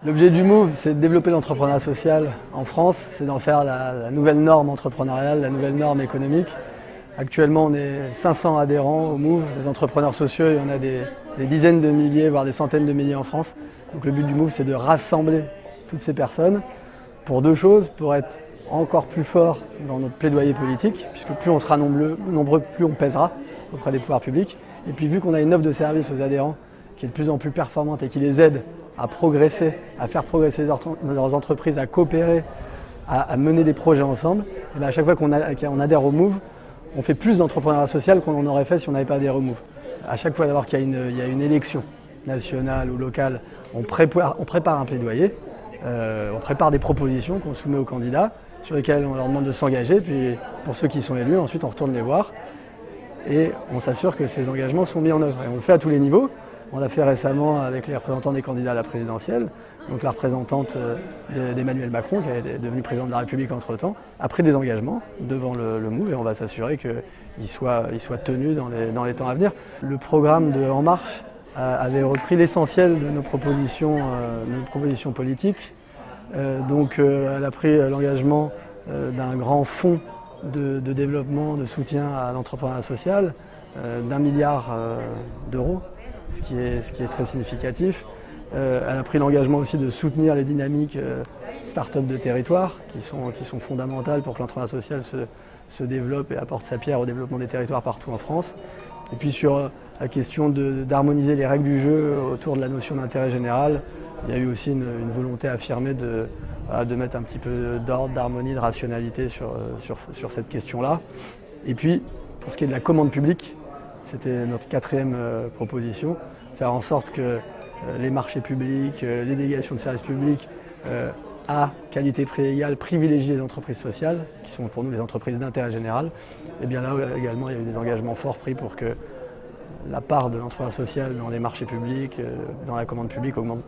L'objet du Move, c'est de développer l'entrepreneuriat social en France, c'est d'en faire la nouvelle norme entrepreneuriale, la nouvelle norme économique. Actuellement, on est 500 adhérents au Move, des entrepreneurs sociaux, il y en a des dizaines de milliers, voire des centaines de milliers en France. Donc le but du Move, c'est de rassembler toutes ces personnes pour deux choses, pour être encore plus fort dans notre plaidoyer politique, puisque plus on sera nombreux, plus on pèsera auprès des pouvoirs publics. Et puis vu qu'on a une offre de service aux adhérents qui est de plus en plus performante et qui les aide à progresser, à faire progresser leurs entreprises, à coopérer, à mener des projets ensemble, et bien à chaque fois qu'on adhère au Move, on fait plus d'entrepreneuriat social qu'on en aurait fait si on n'avait pas adhéré au Move. À chaque fois qu'il y a une élection nationale ou locale, on prépare un plaidoyer, on prépare des propositions qu'on soumet aux candidats, sur lesquelles on leur demande de s'engager, puis pour ceux qui sont élus, ensuite on retourne les voir et on s'assure que ces engagements sont mis en œuvre. Et on le fait à tous les niveaux. On l'a fait récemment avec les représentants des candidats à la présidentielle, donc la représentante d'Emmanuel Macron, qui est devenue président de la République entre-temps, a pris des engagements devant le Move et on va s'assurer qu'il soit tenu dans les temps à venir. Le programme de En Marche avait repris l'essentiel de nos propositions politiques. Elle a pris l'engagement d'un grand fonds de développement, de soutien à l'entrepreneuriat social, d'1 milliard d'euros. Ce qui est très significatif. Elle a pris l'engagement aussi de soutenir les dynamiques start-up de territoire qui sont fondamentales pour que l'entrepreneuriat social se développe et apporte sa pierre au développement des territoires partout en France. Et puis sur la question d'harmoniser les règles du jeu autour de la notion d'intérêt général, il y a eu aussi une volonté affirmée de mettre un petit peu d'ordre, d'harmonie, de rationalité sur cette question-là. Et puis, pour ce qui est de la commande publique, c'était notre 4e proposition, faire en sorte que les marchés publics, les délégations de services publics, à qualité-prix égale, privilégient les entreprises sociales, qui sont pour nous les entreprises d'intérêt général. Et bien là également, il y a eu des engagements forts pris pour que la part de l'entrepreneuriat social dans les marchés publics, dans la commande publique augmente.